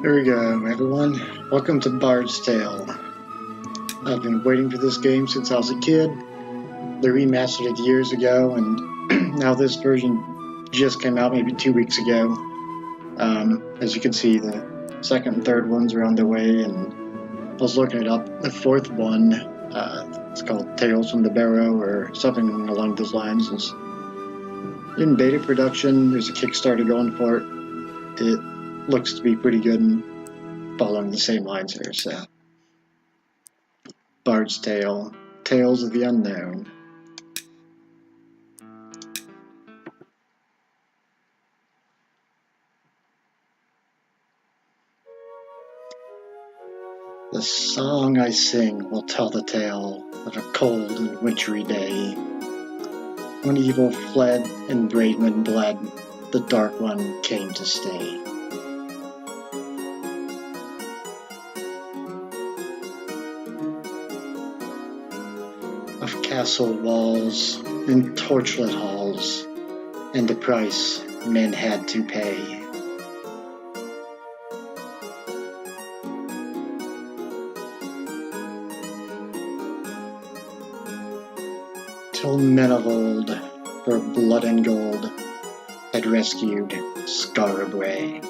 There we go, everyone. Welcome to Bard's Tale. I've been waiting for this game since I was a kid. They remastered it years ago, and now this version just came out maybe 2 weeks ago. As you can see, the second and third ones are on their way, and I was looking it up. The fourth one, it's called Tales from the Barrow, or something along those lines, is in beta production. There's a Kickstarter going for it. It looks to be pretty good and following the same lines here, so. Bard's Tale, Tales of the Unknown. The song I sing will tell the tale of a cold and wintry day, when evil fled and brave men bled, the Dark One came to stay. Of castle walls and torchlit halls, and the price men had to pay. Till men of old, for blood and gold, had rescued Scarabray.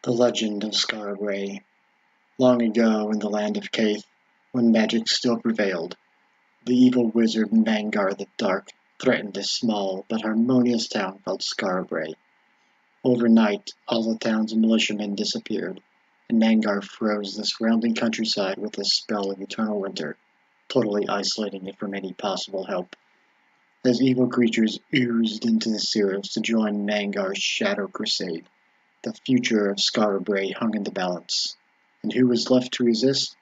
The legend of Scarabray. Long ago in the land of Caith, when magic still prevailed, the evil wizard Mangar the Dark threatened a small but harmonious town called Scarabray. Overnight, all the town's militiamen disappeared, and Mangar froze the surrounding countryside with a spell of eternal winter, totally isolating it from any possible help. As evil creatures oozed into the sewers to join Mangar's shadow crusade, the future of Scarabray hung in the balance. And who was left to resist?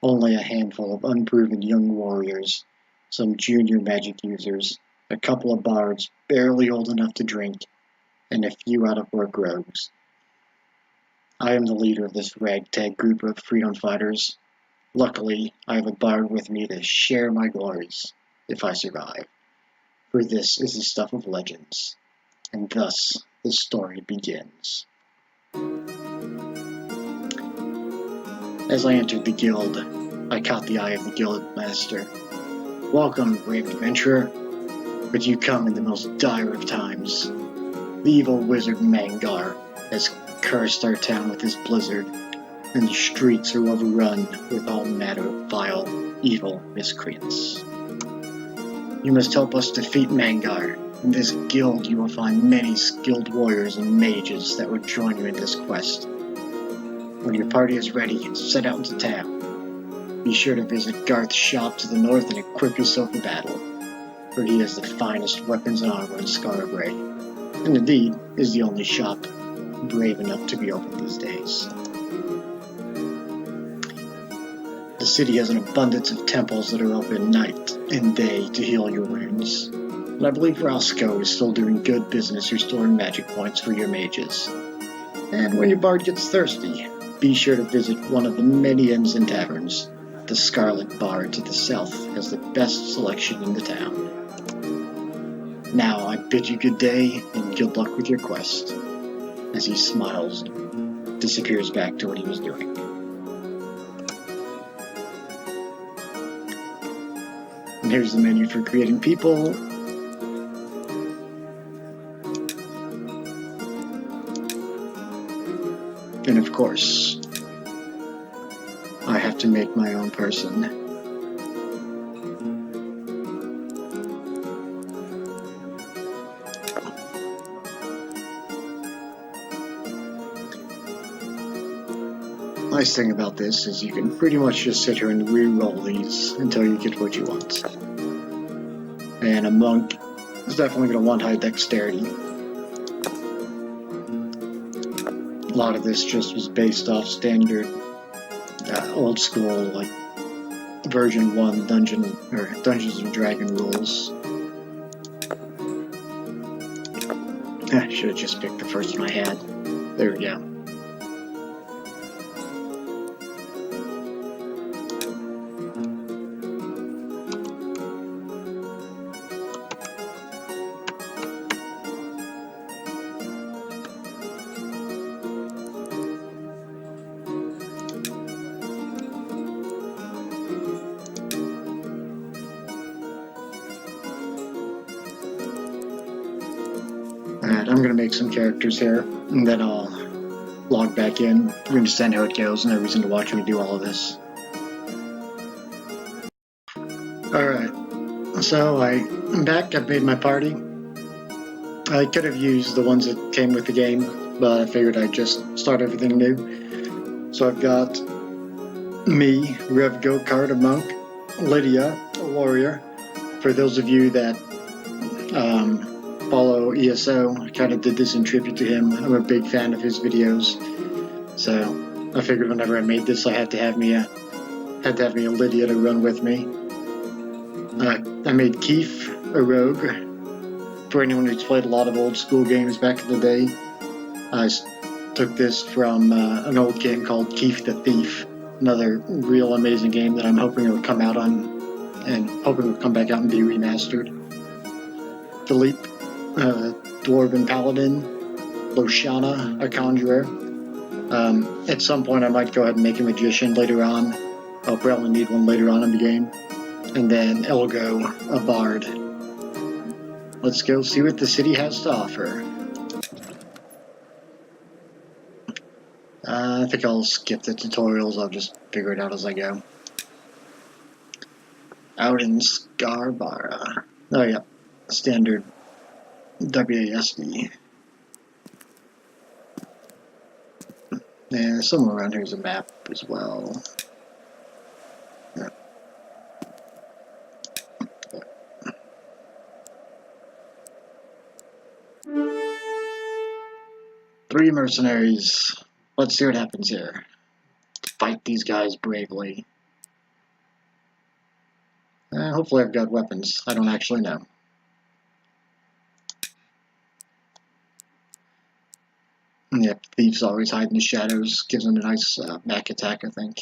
Only a handful of unproven young warriors, some junior magic users, a couple of bards barely old enough to drink, and a few out-of-work rogues. I am the leader of this ragtag group of freedom fighters. Luckily, I have a bard with me to share my glories, if I survive. For this is the stuff of legends, and thus the story begins. As I entered the guild, I caught the eye of the guild master. Welcome, brave adventurer, but you come in the most dire of times. The evil wizard Mangar has cursed our town with his blizzard, and the streets are overrun with all manner of vile, evil miscreants. You must help us defeat Mangar. In this guild you will find many skilled warriors and mages that will join you in this quest. When your party is ready, set out into town. Be sure to visit Garth's shop to the north and equip yourself for battle, for he has the finest weapons and armor in Scarabray, and indeed is the only shop brave enough to be open these days. The city has an abundance of temples that are open night and day to heal your wounds, and I believe Roscoe is still doing good business restoring magic points for your mages. And when your bard gets thirsty, be sure to visit one of the many inns and taverns. The Scarlet Bar to the south has the best selection in the town. Now I bid you good day and good luck with your quest, as he smiles and disappears back to what he was doing. And here's the menu for creating people. And of course, I have to make my own person. Nice thing about this is you can pretty much just sit here and re-roll these until you get what you want. And a monk is definitely going to want high dexterity. A lot of this just was based off standard, old school, like version 1 Dungeons and Dragons rules. I should have just picked the first one I had. There we go. I'm gonna make some characters here, and then I'll log back in. You understand how it goes, no reason to watch me do all of this. Alright, so I'm back, I've made my party. I could have used the ones that came with the game, but I figured I'd just start everything new. So I've got me, Rev Go-Kart, a monk, Lydia, a warrior. For those of you that follow ESO, I kind of did this in tribute to him. I'm a big fan of his videos, so I figured whenever I made this, I had to have me a Lydia to run with me. I made Keith, a rogue. For anyone who's played a lot of old school games back in the day, I took this from an old game called Keith the Thief, another real amazing game that I'm hoping will come out on, and hoping will come back out and be remastered. Philippe, Dwarven Paladin, Loshana, a Conjurer. At some point I might go ahead and make a Magician later on. I'll probably need one later on in the game. And then Elgo, a Bard. Let's go see what the city has to offer. I think I'll skip the tutorials, I'll just figure it out as I go. Out in Scarborough. Oh yeah, standard WASD. And somewhere around here is a map as well. Yeah. 3 mercenaries. Let's see what happens here. Fight these guys bravely. Hopefully I've got weapons. I don't actually know. Yep, thieves always hide in the shadows. Gives them a nice back attack, I think.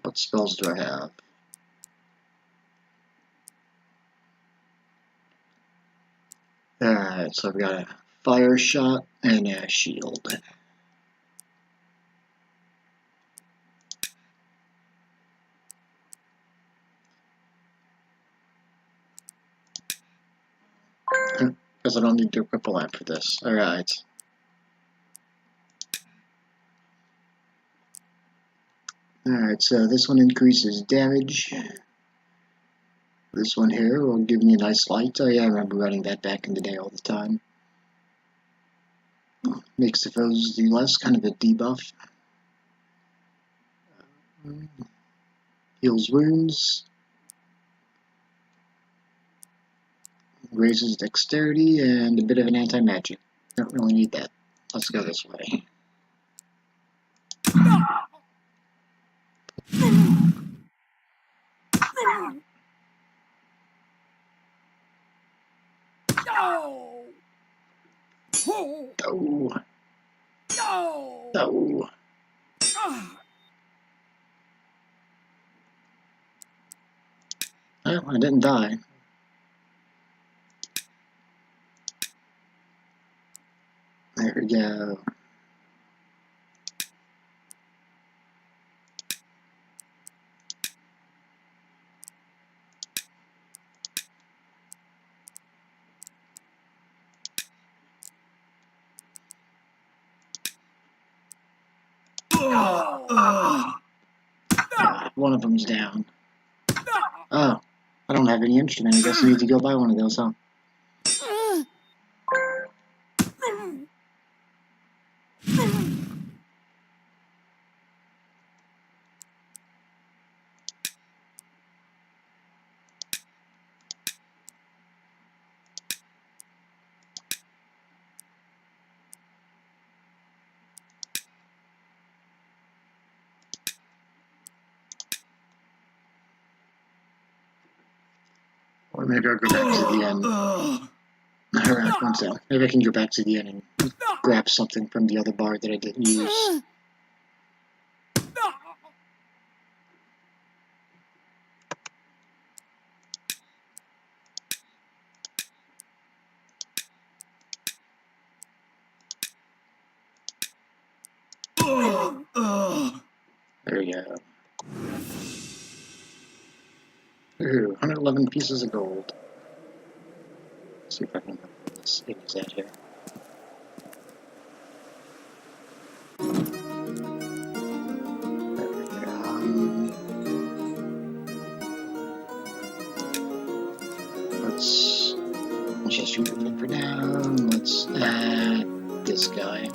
What spells do I have? Alright, so I've got a fire shot and a shield. Because I don't need to equip a lamp for this. Alright. Alright, so this one increases damage. This one here will give me a nice light. Oh yeah, I remember running that back in the day all the time. Makes the foes do less, kind of a debuff. Heals wounds. Raises dexterity and a bit of an anti-magic. Don't really need that. Let's go this way. Oh. Oh. Well, I didn't die. There we go. One of them's down. Oh, I don't have any instrument. I guess I need to go buy one of those, huh? Or maybe I'll go back to the end. Alright, one second. Maybe I can go back to the end and grab something from the other bar that I didn't use. There we go. Ooh, 111 pieces of gold. See if I can put this in his head here. Let's just use it for now. Let's add this guy.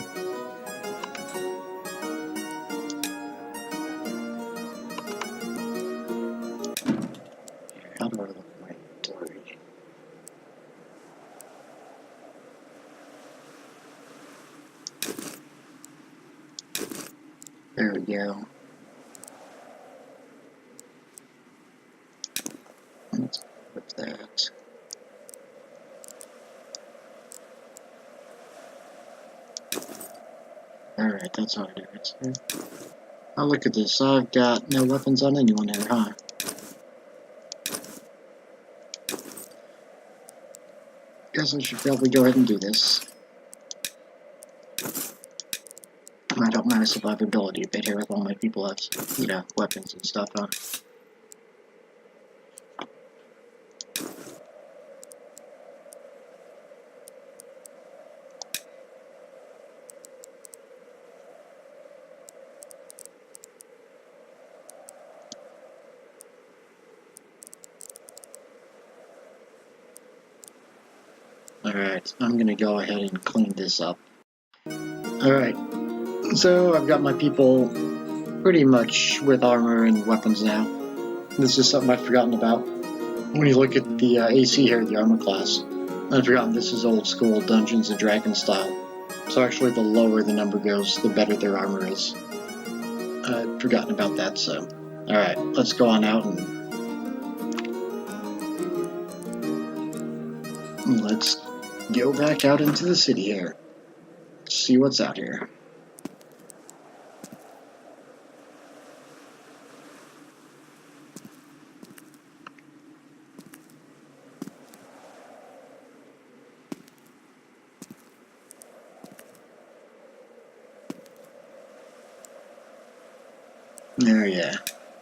Here, how do I look at my inventory? There we go. Let's put that. Alright, that's all I do. It's here. Oh, look at this. I've got no weapons on anyone here, huh? Guess I should probably go ahead and do this. Might help my survivability a bit here with all my people have, you know, weapons and stuff, huh? Alright, I'm gonna go ahead and clean this up. Alright, so I've got my people pretty much with armor and weapons now. This is something I've forgotten about. When you look at the AC here, the armor class, I've forgotten this is old school Dungeons and Dragons style. So actually the lower the number goes, the better their armor is. I'd forgotten about that, so... Alright, let's go on out and... Let's go back out into the city here. See what's out here. There, yeah.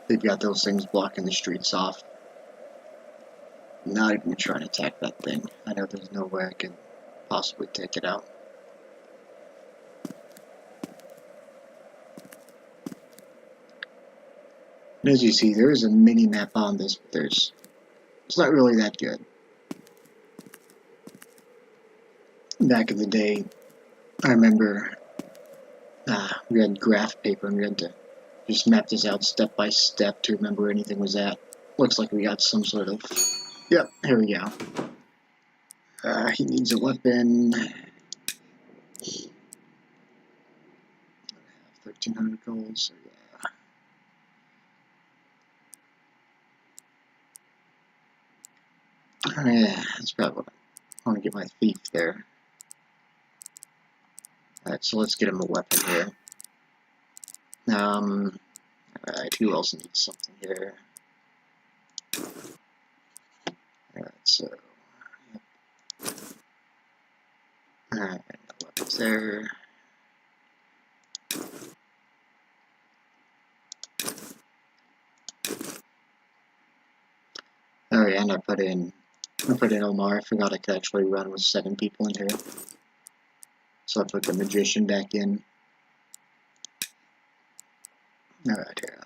They've got those things blocking the streets off. Not even trying to attack that thing. I know there's no way I could possibly take it out. And as you see, there is a mini-map on this, but it's not really that good. Back in the day, I remember we had graph paper and we had to just map this out step by step to remember where anything was at. Looks like we got some sort of... Yep, here we go. He needs a weapon. 1,300 gold, so yeah. Yeah, that's probably what I want to get my thief there. Alright, so let's get him a weapon here. Alright, who else needs something here? Alright, so... Yep. Alright, no weapons there. Oh yeah, and I put in Omar. I forgot I could actually run with 7 people in here. So I put the magician back in. Alright, here.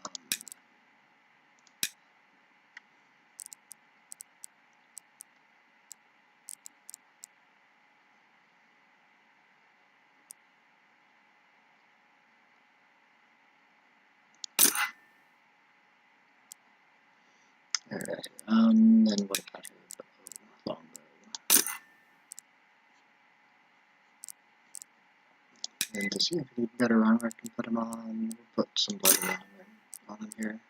Alright, then what about her bow? Longbow. And to see if he needs better armor, I can put him on. We'll put some blood on him here.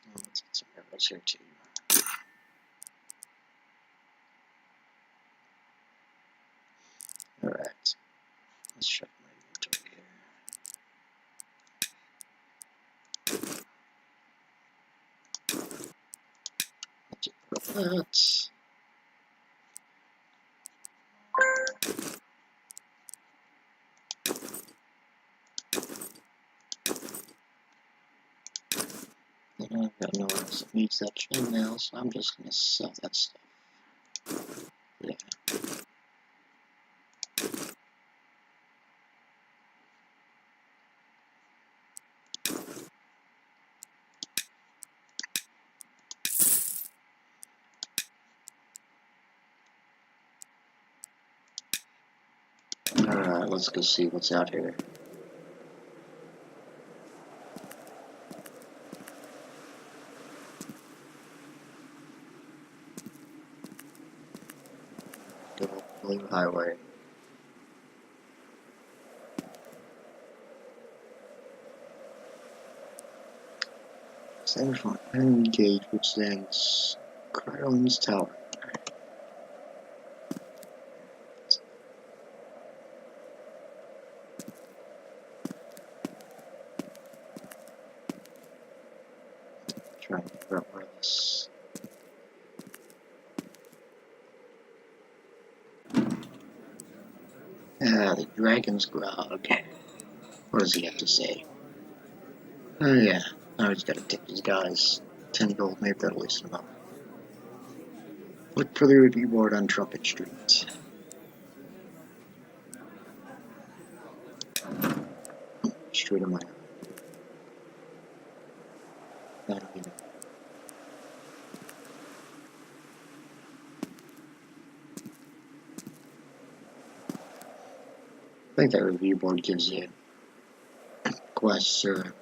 Oh, let's get some arrows here too. Alright, let's check my inventory here. Let's put that. Got no one else that needs that chainmail, so I'm just gonna sell that stuff. Yeah. Alright, let's go see what's out here. Good old Blue Highway. Standard from Iron Gate, which stands Cryone's Tower. Trying to figure out where this. The Dragon's Grog. What does he have to say? Oh yeah, now he's gotta tip his guys 10 gold, maybe that'll loosen him up. Look for the reward on Trumpet Street. Straight in my eye. That'll be I think that review board gives you quests, or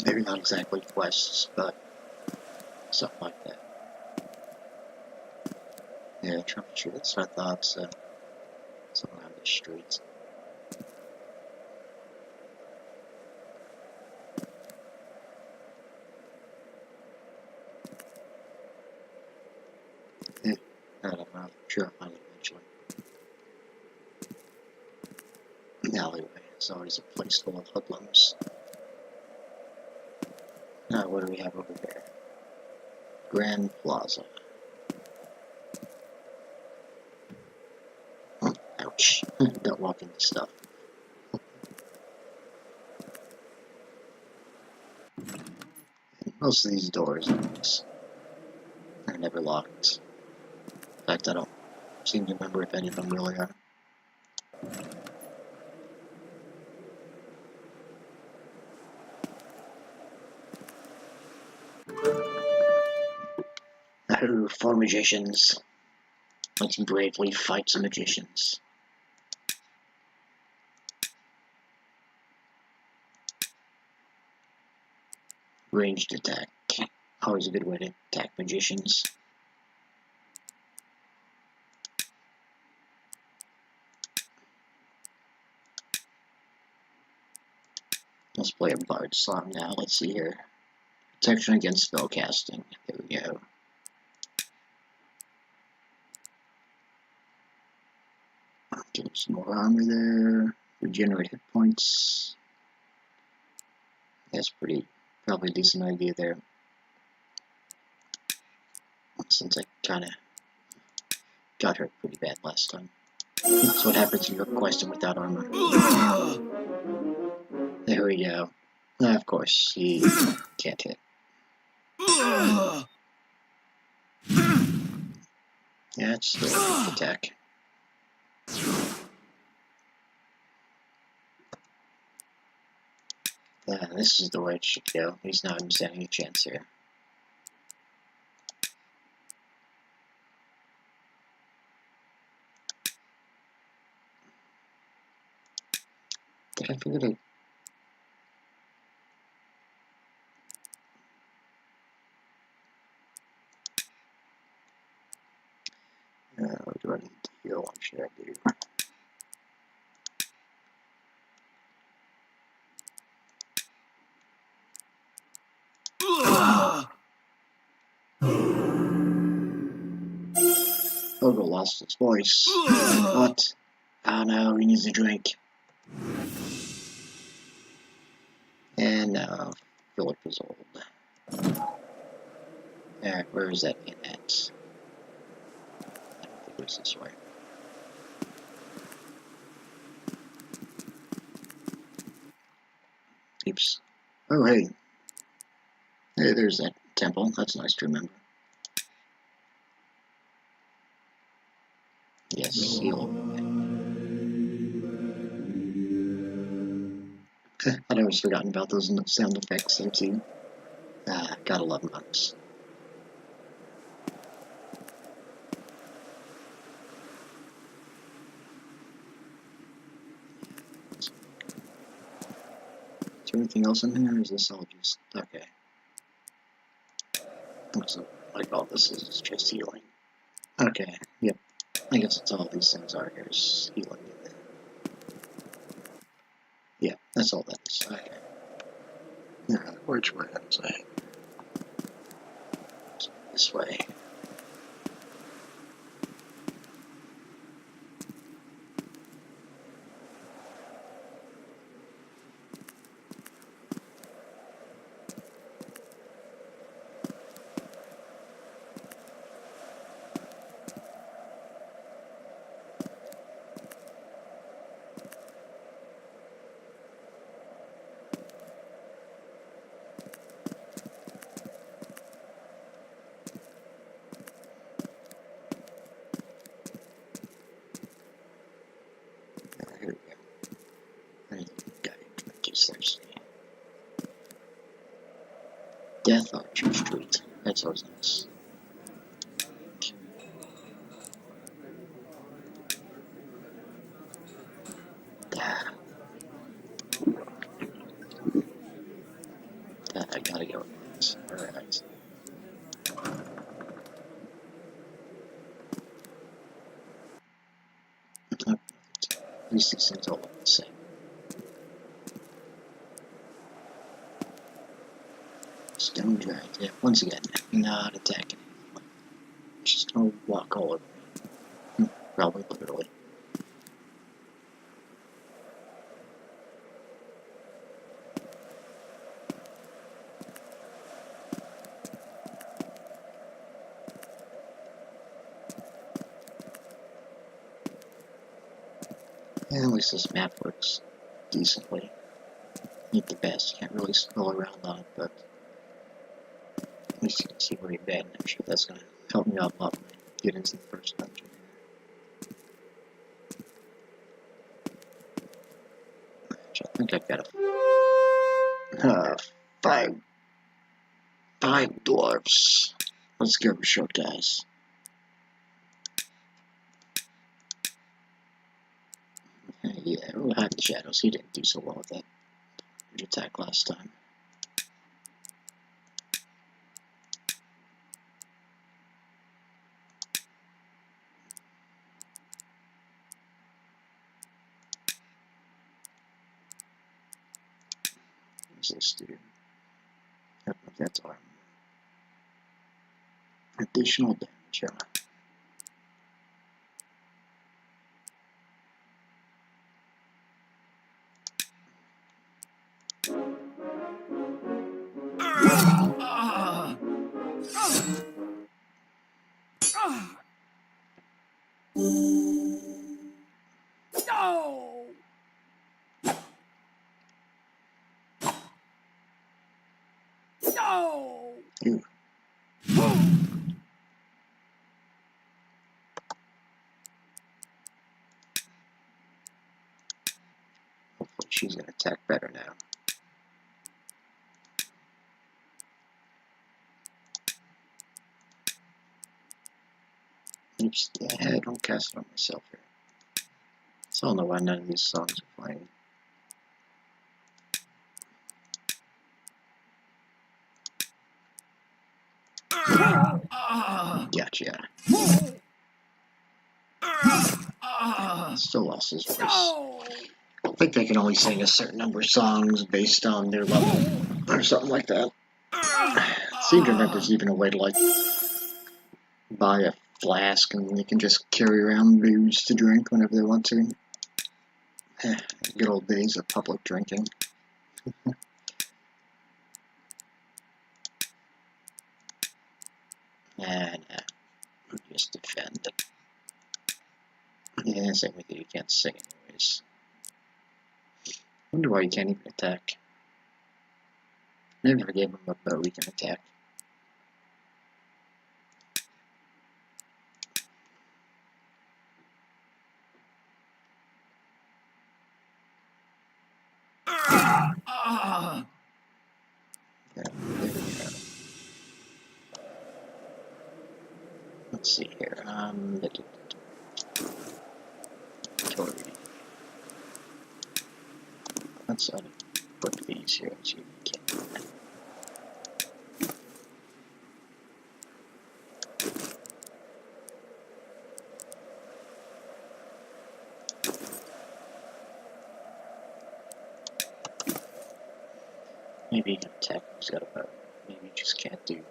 maybe not exactly quests, but something like that. Yeah, Trumpet Street, that's what I thought, so something on the streets. Yeah, I don't know, I'm sure I'll find it eventually. The alleyway is always a place full of hoodlums. Now, what do we have over there? Grand Plaza. Ouch. Don't walk into stuff. Most of these doors are never locked. In fact, I don't seem to remember if any of them really are. Oh, 4 magicians. Let's bravely fight some magicians. Ranged attack. Always a good way to attack magicians. Let's play a Bard song now. Let's see here. Protection against spell casting. There we go. Give him some more armor there. Regenerate hit points. That's probably a decent idea there. Since I kinda got hurt pretty bad last time. That's what happens when you're questing without armor. There we go. Of course, he can't hit. Yeah, it's still a attack. This is the way it should go. He's not even standing a chance here. Did I forget to... What do I need to heal? What should I do? Ogo lost his voice. What? Oh no, he needs a drink. And now, Philip is old. Alright, where is that in at? I don't think it was this way. Oops. Oh hey. Hey, there's that temple. That's nice to remember. Yes, heal. I'd always forgotten about those sound effects there too. Gotta love monks. Is there anything else in here, or is this all just... okay. So, like, all this is just healing. Okay, yep. I guess that's all these things are here, is healing. Yeah, that's all that is. Okay. Yeah, which way was I? This way. Here we go. Guy gets thirsty. Death on Church Street. That's always nice. I gotta go. Alright. At least these things all look the same. Stone Giant. Yeah, once again, not attacking anyone. Just gonna walk all over me. Probably literally. Yeah, at least this map works decently. Not the best, you can't really scroll around on it, but at least you can see where you're at, and I'm sure that's gonna help me out a lot when I get into the first dungeon. Which I think I've got five dwarfs. Let's give it a shot, guys. Yeah, we'll hide the shadows. He didn't do so well with that attack last time. What's this do? I don't know if that's armor. Additional damage, yeah. Ew. Hopefully she's gonna attack better now. Oops, yeah, don't cast it on myself here. So I don't know why none of these songs are playing. Gotcha. Still lost his voice. I think they can only sing a certain number of songs based on their level, or something like that. It seemed to remember there's even a way to, like, buy a flask and they can just carry around booze to drink whenever they want to. Good old days of public drinking. And just defend it. Yeah, same with you. You can't sing anyways. Wonder why you can't even attack. Never gave him a bow he can attack. Yeah, there we go. Let's see here. Totally. Let's put these here and see if we can. Maybe he can attack. He's got a bow. Maybe he just can't do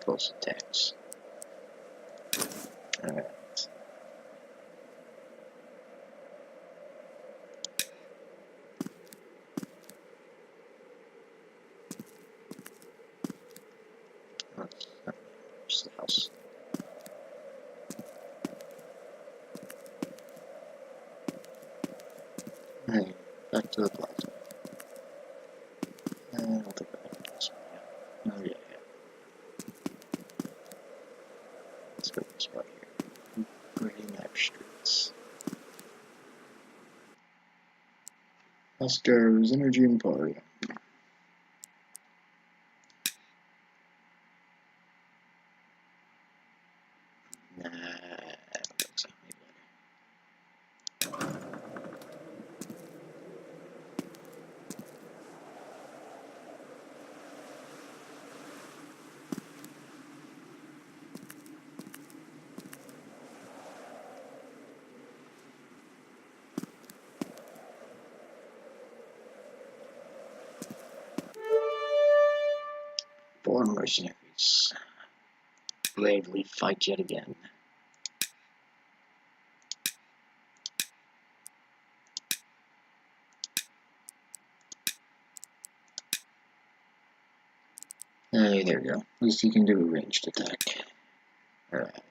close attacks. Alright. Where's the house? Hey, back to the plaza. I'll take that one. Oh, yeah. Let's go this way here. Gray map streets. Oscar's Energy Emporium. Nah, I don't think so. Maybe four mercenaries bravely fight yet again. Hey, there we go. At least you can do a ranged attack. Alright.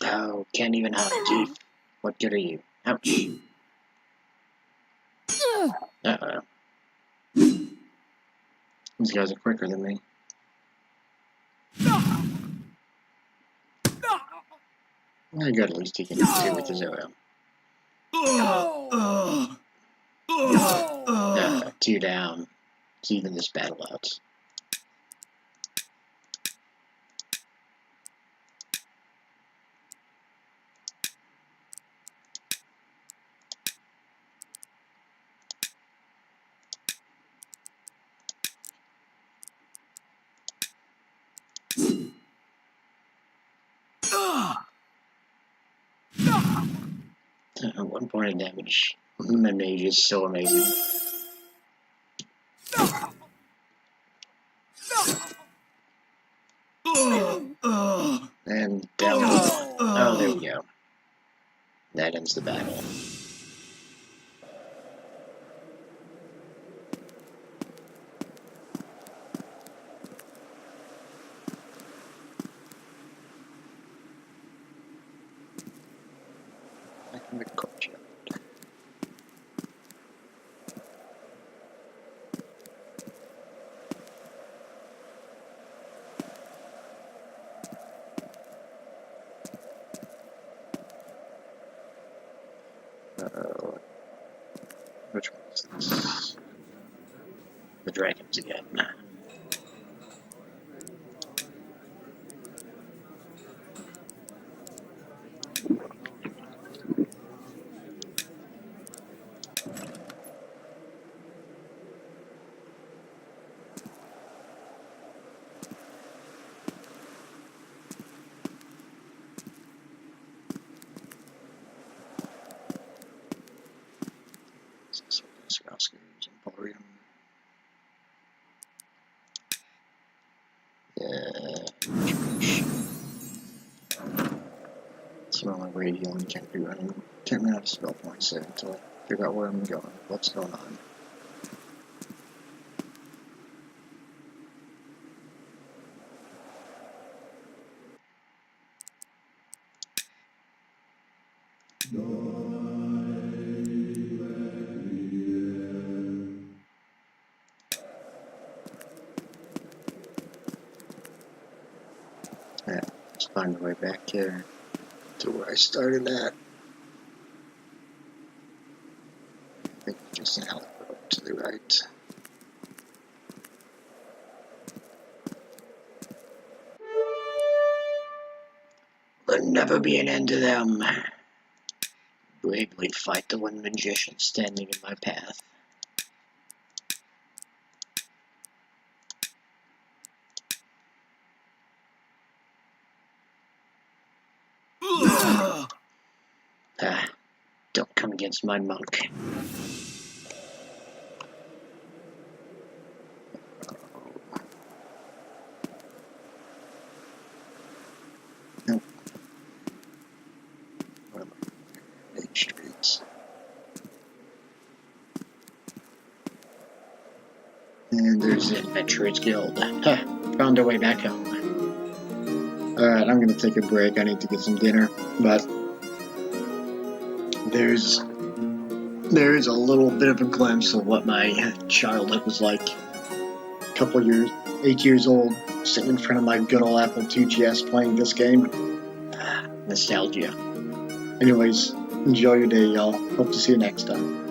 Oh, can't even hide, Chief. What good are you? Ouch. Uh-oh. These guys are quicker than me. My god, at least he can do with his arrow. 2 down. It's even this battle out. One point of damage. My mage is so amazing. And down the line. Oh, there we go. That ends the battle. Back in the courtyard. Uh-oh. Which one is this? The dragons again. Oscar's Emporium. It's the only way healing can't do anything. Can't run out of spell points there until I figure out where I'm going. What's going on? find the way back here to where I started at. I think it's just an alley to the right. There'll never be an end to them. Bravely fight the one magician standing in my path. Don't come against my monk. Nope. What am I? Main streets. And there's the Adventurers Guild. Found our way back home. Alright, I'm gonna take a break. I need to get some dinner. But there's a little bit of a glimpse of what my childhood was like. 8 years old, sitting in front of my good old Apple II GS playing this game. Nostalgia. Anyways, enjoy your day, y'all. Hope to see you next time.